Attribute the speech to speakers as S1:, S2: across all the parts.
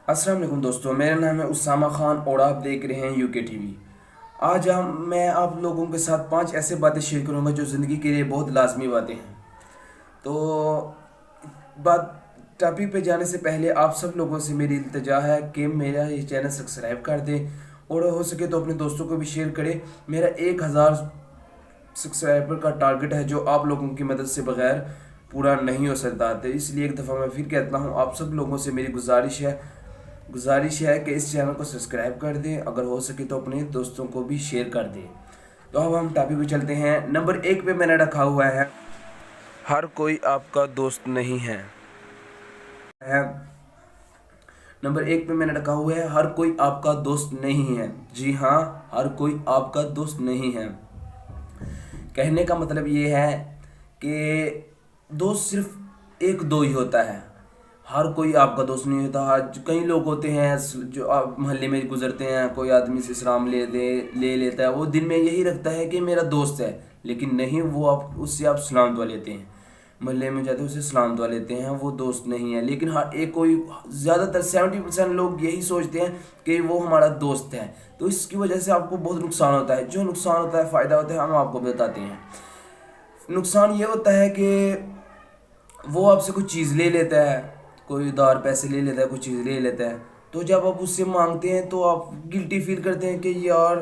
S1: السلام علیکم دوستوں، میرا نام ہے اسامہ خان اور آپ دیکھ رہے ہیں یو کے ٹی وی۔ آج میں آپ لوگوں کے ساتھ 5 ایسے باتیں شیئر کروں گا جو زندگی کے لیے بہت لازمی باتیں ہیں۔ تو بات ٹاپک پہ جانے سے پہلے آپ سب لوگوں سے میری التجا ہے کہ میرا یہ چینل سبسکرائب کر دیں اور ہو سکے تو اپنے دوستوں کو بھی شیئر کریں۔ میرا 1000 سبسکرائبر کا ٹارگٹ ہے جو آپ لوگوں کی مدد سے بغیر پورا نہیں ہو سکتا، تو اس لیے ایک دفعہ میں پھر کہتا ہوں، آپ سب لوگوں سے میری گزارش ہے کہ اس چینل کو سبسکرائب کر دیں، اگر ہو سکے تو اپنے دوستوں کو بھی شیئر کر دیں۔ تو اب ہم ٹاپک پہ چلتے ہیں۔ نمبر 1 پہ میں نے رکھا ہوا ہے، ہر کوئی آپ کا دوست نہیں ہے۔ نمبر 1 پہ میں نے رکھا ہوا ہے، ہر کوئی آپ کا دوست نہیں ہے۔ جی ہاں، ہر کوئی آپ کا دوست نہیں ہے۔ کہنے کا مطلب یہ ہے کہ دوست صرف ایک دو ہی ہوتا ہے، ہر کوئی آپ کا دوست نہیں ہوتا۔ کئی لوگ ہوتے ہیں جو آپ محلے میں گزرتے ہیں، کوئی آدمی سے سلام لے لیتا ہے، وہ دل میں یہی رکھتا ہے کہ میرا دوست ہے، لیکن نہیں، وہ اس سے آپ سلام دعا لیتے ہیں، محلے میں جاتے ہیں اسے سلام دعا لیتے ہیں، وہ دوست نہیں ہے۔ لیکن ہر ایک کوئی زیادہ تر 70% لوگ یہی سوچتے ہیں کہ وہ ہمارا دوست ہے، تو اس کی وجہ سے آپ کو بہت نقصان ہوتا ہے۔ جو نقصان ہوتا ہے، فائدہ ہوتا ہے، ہم آپ کو بتاتے ہیں۔ نقصان یہ ہوتا ہے کہ وہ آپ سے کچھ چیز لے لیتا ہے، کوئی ادھار پیسے لے لیتا ہے، کچھ چیز لے لیتا ہے، تو جب آپ اس سے مانگتے ہیں تو آپ گلٹی فیل کرتے ہیں کہ یار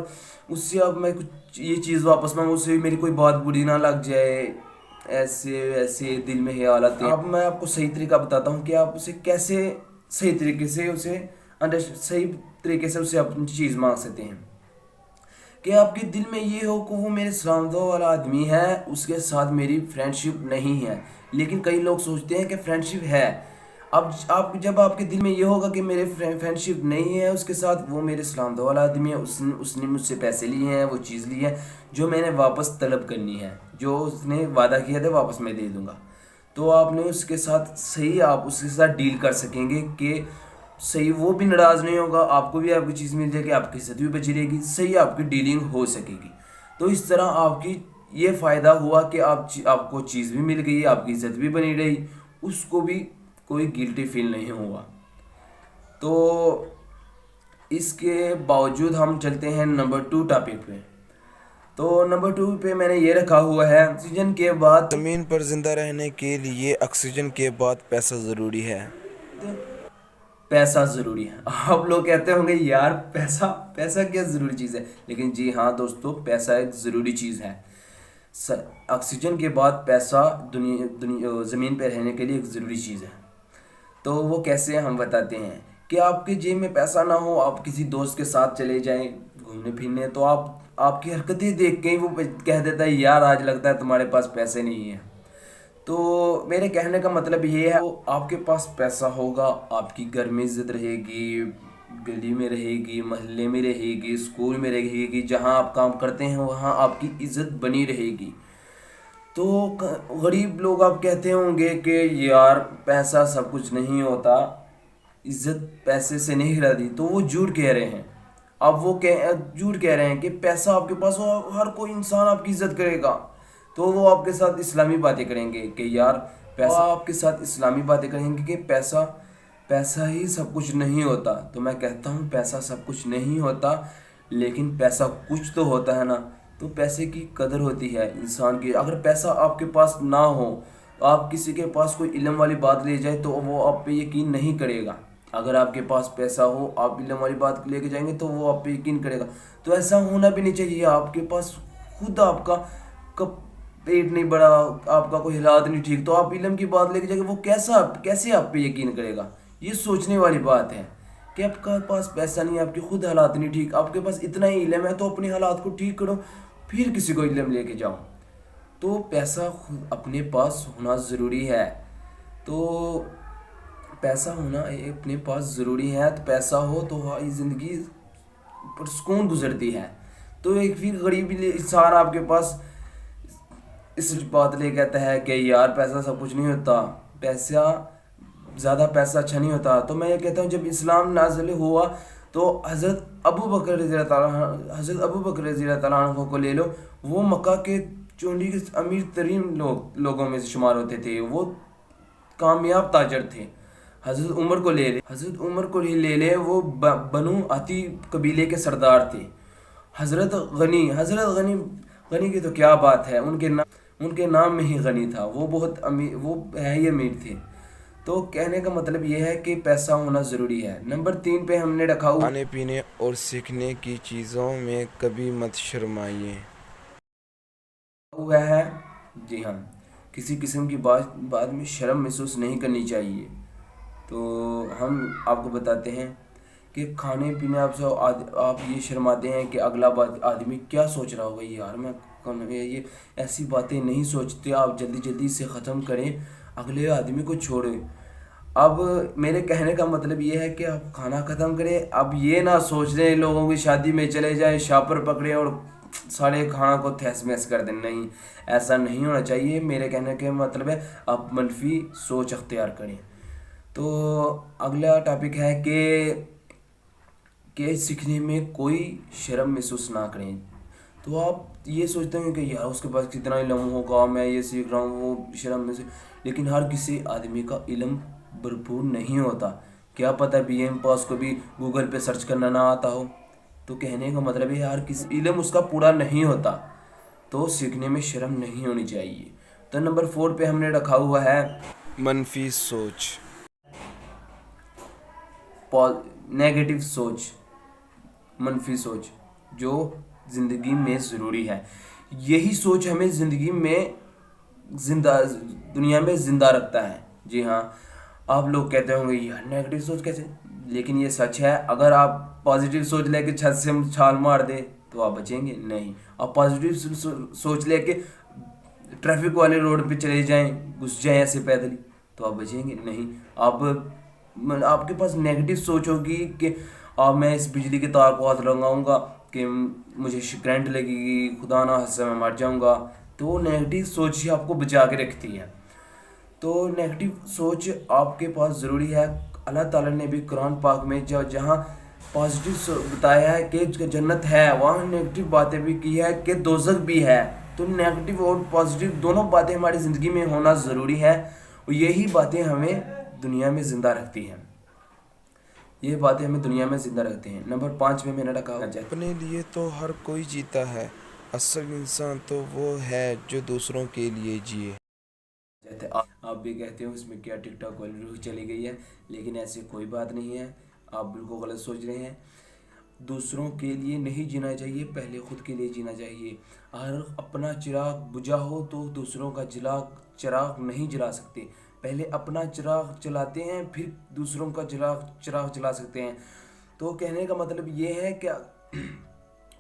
S1: اس سے اب میں کچھ یہ چیز واپس مانگوں، اس سے میری کوئی بات بری نہ لگ جائے، ایسے ایسے دل میں خیال آتے ہیں۔ اب میں آپ کو صحیح طریقہ بتاتا ہوں کہ آپ اسے کیسے صحیح طریقے سے اسے اپنی چیز مانگ سکتے ہیں۔ کہ آپ کے دل میں یہ ہو کہ وہ میرے سلام دعا والا آدمی ہے، اس کے ساتھ میری فرینڈ شپ نہیں ہے، لیکن کئی لوگ سوچتے ہیں کہ فرینڈ شپ ہے۔ اب جب آپ کے دل میں یہ ہوگا کہ میرے فرینڈ شپ نہیں ہے اس کے ساتھ، وہ میرے سلام دعا والا آدمی ہے، اس نے مجھ سے پیسے لیے ہیں، وہ چیز لی ہے جو میں نے واپس طلب کرنی ہے، جو اس نے وعدہ کیا تھا واپس میں دے دوں گا، تو آپ نے اس کے ساتھ صحیح آپ اس کے ساتھ ڈیل کر سکیں گے کہ صحیح وہ بھی ناراض نہیں ہوگا، آپ کو بھی آپ کی چیز مل جائے گی، آپ کی عزت بھی بچی رہے گی، صحیح آپ کی ڈیلنگ ہو سکے گی۔ تو اس طرح آپ کی یہ فائدہ ہوا کہ آپ کو چیز بھی مل گئی، آپ کی عزت بھی بنی رہی، اس کو بھی کوئی گلٹی فیل نہیں ہوا۔ تو اس کے باوجود ہم چلتے ہیں نمبر 2 ٹاپک پہ۔ تو نمبر 2 پہ میں نے یہ رکھا ہوا ہے، آکسیجن کے بعد
S2: زمین پر زندہ رہنے کے لیے آکسیجن کے بعد پیسہ ضروری ہے۔
S1: پیسہ ضروری ہے۔ آپ لوگ کہتے ہوں گے یار پیسہ کیا ضروری چیز ہے، لیکن جی ہاں دوستو، پیسہ ایک ضروری چیز ہے۔ آکسیجن کے بعد پیسہ زمین پہ رہنے کے لیے ایک ضروری چیز ہے۔ تو وہ کیسے ہم بتاتے ہیں کہ آپ کے جیب میں پیسہ نہ ہو، آپ کسی دوست کے ساتھ چلے جائیں گھومنے پھرنے، تو آپ کی حرکتیں دیکھ کے وہ کہہ دیتا ہے یار آج لگتا ہے تمہارے پاس پیسے نہیں ہیں۔ تو میرے کہنے کا مطلب یہ ہے، آپ کے پاس پیسہ ہوگا، آپ کی گھر میں عزت رہے گی، گلی میں رہے گی، محلے میں رہے گی، اسکول میں رہے گی، جہاں آپ کام کرتے ہیں وہاں آپ کی عزت بنی رہے گی۔ تو غریب لوگ آپ کہتے ہوں گے کہ یار پیسہ سب کچھ نہیں ہوتا، عزت پیسے سے نہیں رہتی، تو وہ جھوٹ کہہ رہے ہیں۔ اب وہ جھوٹ کہہ رہے ہیں کہ پیسہ آپ کے پاس ہو ہر کوئی انسان آپ کی عزت کرے گا، تو وہ آپ کے ساتھ اسلامی باتیں کریں گے کہ یار پیسہ، آپ کے ساتھ اسلامی باتیں کریں گے کہ پیسہ ہی سب کچھ نہیں ہوتا۔ تو میں کہتا ہوں پیسہ سب کچھ نہیں ہوتا، لیکن پیسہ کچھ تو ہوتا ہے نا، تو پیسے کی قدر ہوتی ہے انسان کی۔ اگر پیسہ آپ کے پاس نہ ہو، آپ کسی کے پاس کوئی علم والی بات لے جائے تو وہ آپ پہ یقین نہیں کرے گا۔ اگر آپ کے پاس پیسہ ہو، آپ علم والی بات لے کے جائیں گے تو وہ آپ پہ یقین کرے گا۔ تو ایسا ہونا بھی نہیں چاہیے۔ آپ کے پاس خود آپ کا پیٹ نہیں بڑا، آپ کا کوئی حالات نہیں ٹھیک، تو آپ علم کی بات لے کے جائیں گے، وہ کیسے آپ پہ یقین کرے گا؟ یہ سوچنے والی بات ہے کہ آپ کے پاس پیسہ نہیں ہے، آپ کے خود حالات نہیں ٹھیک، آپ کے پاس اتنا ہی علم ہے تو اپنے حالات کو ٹھیک کرو، پھر کسی کو علم لے کے جاؤ۔ تو پیسہ اپنے پاس ہونا ضروری ہے۔ تو پیسہ ہونا اپنے پاس ضروری ہے، تو پیسہ ہو تو زندگی پرسکون گزرتی ہے۔ تو ایک پھر غریب انسان آپ کے پاس اس بات لے کہتا ہے کہ یار پیسہ سب کچھ نہیں ہوتا، زیادہ پیسہ اچھا نہیں ہوتا۔ تو میں یہ کہتا ہوں جب اسلام نازل ہوا تو حضرت ابو بکر رضی اللہ تعالیٰ عنہ کو لے لو، وہ مکہ کے چونڈی کے امیر ترین لوگوں میں سے شمار ہوتے تھے، وہ کامیاب تاجر تھے۔ حضرت عمر کو لے لے، حضرت عمر کو ہی لے لے، وہ بنو عتی قبیلے کے سردار تھے۔ حضرت غنی کی تو کیا بات ہے، ان کے نام میں ہی غنی تھا، وہ بہت امیر، وہ ہے ہی امیر تھے۔ تو کہنے کا مطلب یہ ہے کہ پیسہ ہونا ضروری ہے۔ نمبر 3 پہ ہم نے رکھا
S2: کھانے پینے اور سیکھنے کی چیزوں میں کبھی مت شرمائیے۔
S1: ہوا ہے، جی ہاں، کسی قسم کی بات میں شرم محسوس نہیں کرنی چاہیے۔ تو ہم آپ کو بتاتے ہیں کہ کھانے پینے آپ یہ شرماتے ہیں کہ اگلا آدمی کیا سوچ رہا ہوگا، یار میں یہ ایسی باتیں نہیں سوچتے، آپ جلدی جلدی سے ختم کریں، اگلے آدمی کو چھوڑیں۔ اب میرے کہنے کا مطلب یہ ہے کہ آپ کھانا ختم کریں، اب یہ نہ سوچ رہے لوگوں کی شادی میں چلے جائیں، شاپر پکڑیں اور سارے کھانا کو تہس محس کر دیں، نہیں، ایسا نہیں ہونا چاہیے۔ میرے کہنے کا مطلب ہے آپ منفی سوچ اختیار کریں۔ تو اگلا ٹاپک ہے کہ سیکھنے میں کوئی شرم محسوس نہ کریں۔ تو آپ یہ سوچتے ہیں کہ یار اس کے پاس کتنا علم ہوگا، میں یہ سیکھ رہا ہوں، وہ شرم محسوس، لیکن ہر کسی آدمی کا علم بھرپور نہیں ہوتا، کیا پتہ بی ایم پاس کو بھی گوگل پہ سرچ کرنا نہ آتا ہو۔ تو کہنے کا مطلب ہے ہر کسی علم اس کا پورا نہیں ہوتا، تو سیکھنے میں شرم نہیں ہونی چاہیے۔ تو نمبر 4 پہ ہم نے رکھا ہوا ہے
S2: منفی سوچ،
S1: نیگیٹو سوچ، منفی سوچ جو زندگی میں ضروری ہے۔ یہی سوچ ہمیں زندگی میں دنیا میں زندہ رکھتا ہے۔ جی ہاں، آپ لوگ کہتے ہوں گے یار نیگیٹو سوچ کیسے، لیکن یہ سچ ہے۔ اگر آپ پازیٹیو سوچ لے کے چھت سے چھال مار دیں تو آپ بچیں گے نہیں۔ آپ پازیٹیو سوچ لے کے ٹریفک والے روڈ پہ چلے جائیں، گھس جائیں ایسے پیدل، تو آپ بچیں گے نہیں۔ آپ کے پاس نیگیٹو سوچ ہوگی کہ میں اس بجلی کے تار کو ہاتھ لگاؤں گا کہ مجھے کرنٹ لگے گی، خدا نہ خواستہ میں مر جاؤں گا، تو وہ نیگیٹو سوچ ہی آپ کو بچا کے رکھتی ہے۔ تو نیگیٹو سوچ آپ کے پاس ضروری ہے۔ اللہ تعالیٰ نے بھی قرآن پاک میں جہاں پازیٹیو بتایا ہے کہ جنت ہے، وہاں نیگیٹو باتیں بھی کی ہے کہ دوزخ بھی ہے۔ تو نیگیٹو اور پازیٹیو دونوں باتیں ہماری زندگی میں ہونا ضروری ہے، اور یہی باتیں ہمیں دنیا میں زندہ رکھتی ہیں، یہ باتیں ہمیں دنیا میں زندہ رکھتے ہیں۔ نمبر 5 میں نے رکھا ہے
S2: اپنے لیے تو ہر کوئی جیتا ہے، اصل انسان تو وہ ہے جو دوسروں کے لیے جیے۔
S1: آپ بھی کہتے ہو اس میں کیا ٹک ٹاک والی روح چلی گئی ہے، لیکن ایسی کوئی بات نہیں ہے، آپ بالکل غلط سوچ رہے ہیں۔ دوسروں کے لیے نہیں جینا چاہیے، پہلے خود کے لیے جینا چاہیے۔ اگر اپنا چراغ بجھا ہو تو دوسروں کا چراغ نہیں جلا سکتے، پہلے اپنا چراغ چلاتے ہیں پھر دوسروں کا چراغ چلا سکتے ہیں۔ تو کہنے کا مطلب یہ ہے کہ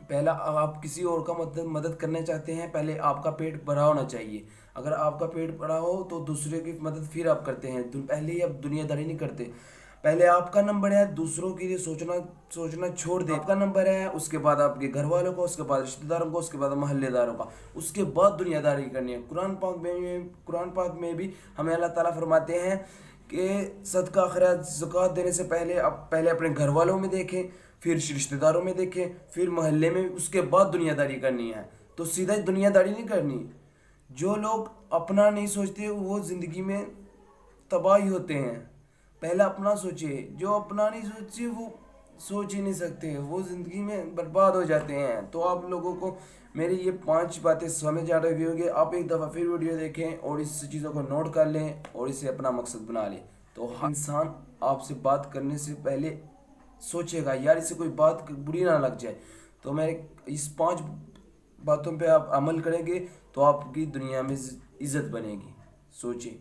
S1: پہلا آپ کسی اور کا مدد کرنا چاہتے ہیں، پہلے آپ کا پیٹ بھرا ہونا چاہیے۔ اگر آپ کا پیٹ بھرا ہو تو دوسرے کی مدد پھر آپ کرتے ہیں، پہلے ہی آپ دنیا داری نہیں کرتے۔ پہلے آپ کا نمبر ہے، دوسروں کے لیے سوچنا چھوڑ دیں۔ آپ کا نمبر ہے، اس کے بعد آپ کے گھر والوں کو، اس کے بعد رشتہ داروں کو، اس کے بعد محلے داروں کا، اس کے بعد دنیا داری کرنی ہے۔ قرآن پاک میں بھی ہمیں اللہ تعالیٰ فرماتے ہیں کہ صدقہ خیرات زکوٰۃ دینے سے پہلے اپنے گھر والوں میں دیکھیں، پھر رشتہ داروں میں دیکھیں، پھر محلے میں، اس کے بعد دنیا داری کرنی ہے۔ تو سیدھا دنیا داری نہیں کرنی۔ جو لوگ اپنا نہیں سوچتے وہ زندگی میں تباہ ہی ہوتے ہیں۔ پہلے اپنا سوچے، جو اپنا نہیں سوچتے وہ سوچ ہی نہیں سکتے، وہ زندگی میں برباد ہو جاتے ہیں۔ تو آپ لوگوں کو میری یہ 5 باتیں سمجھ آ رہی ہوگی، آپ ایک دفعہ پھر ویڈیو دیکھیں اور اس چیزوں کو نوٹ کر لیں اور اسے اپنا مقصد بنا لیں۔ تو انسان آپ سے بات کرنے سے پہلے سوچے گا یار اس سے کوئی بات بری نہ لگ جائے۔ تو میں اس 5 باتوں پہ آپ عمل کریں گے تو آپ کی دنیا میں عزت بنے گی۔ سوچیں۔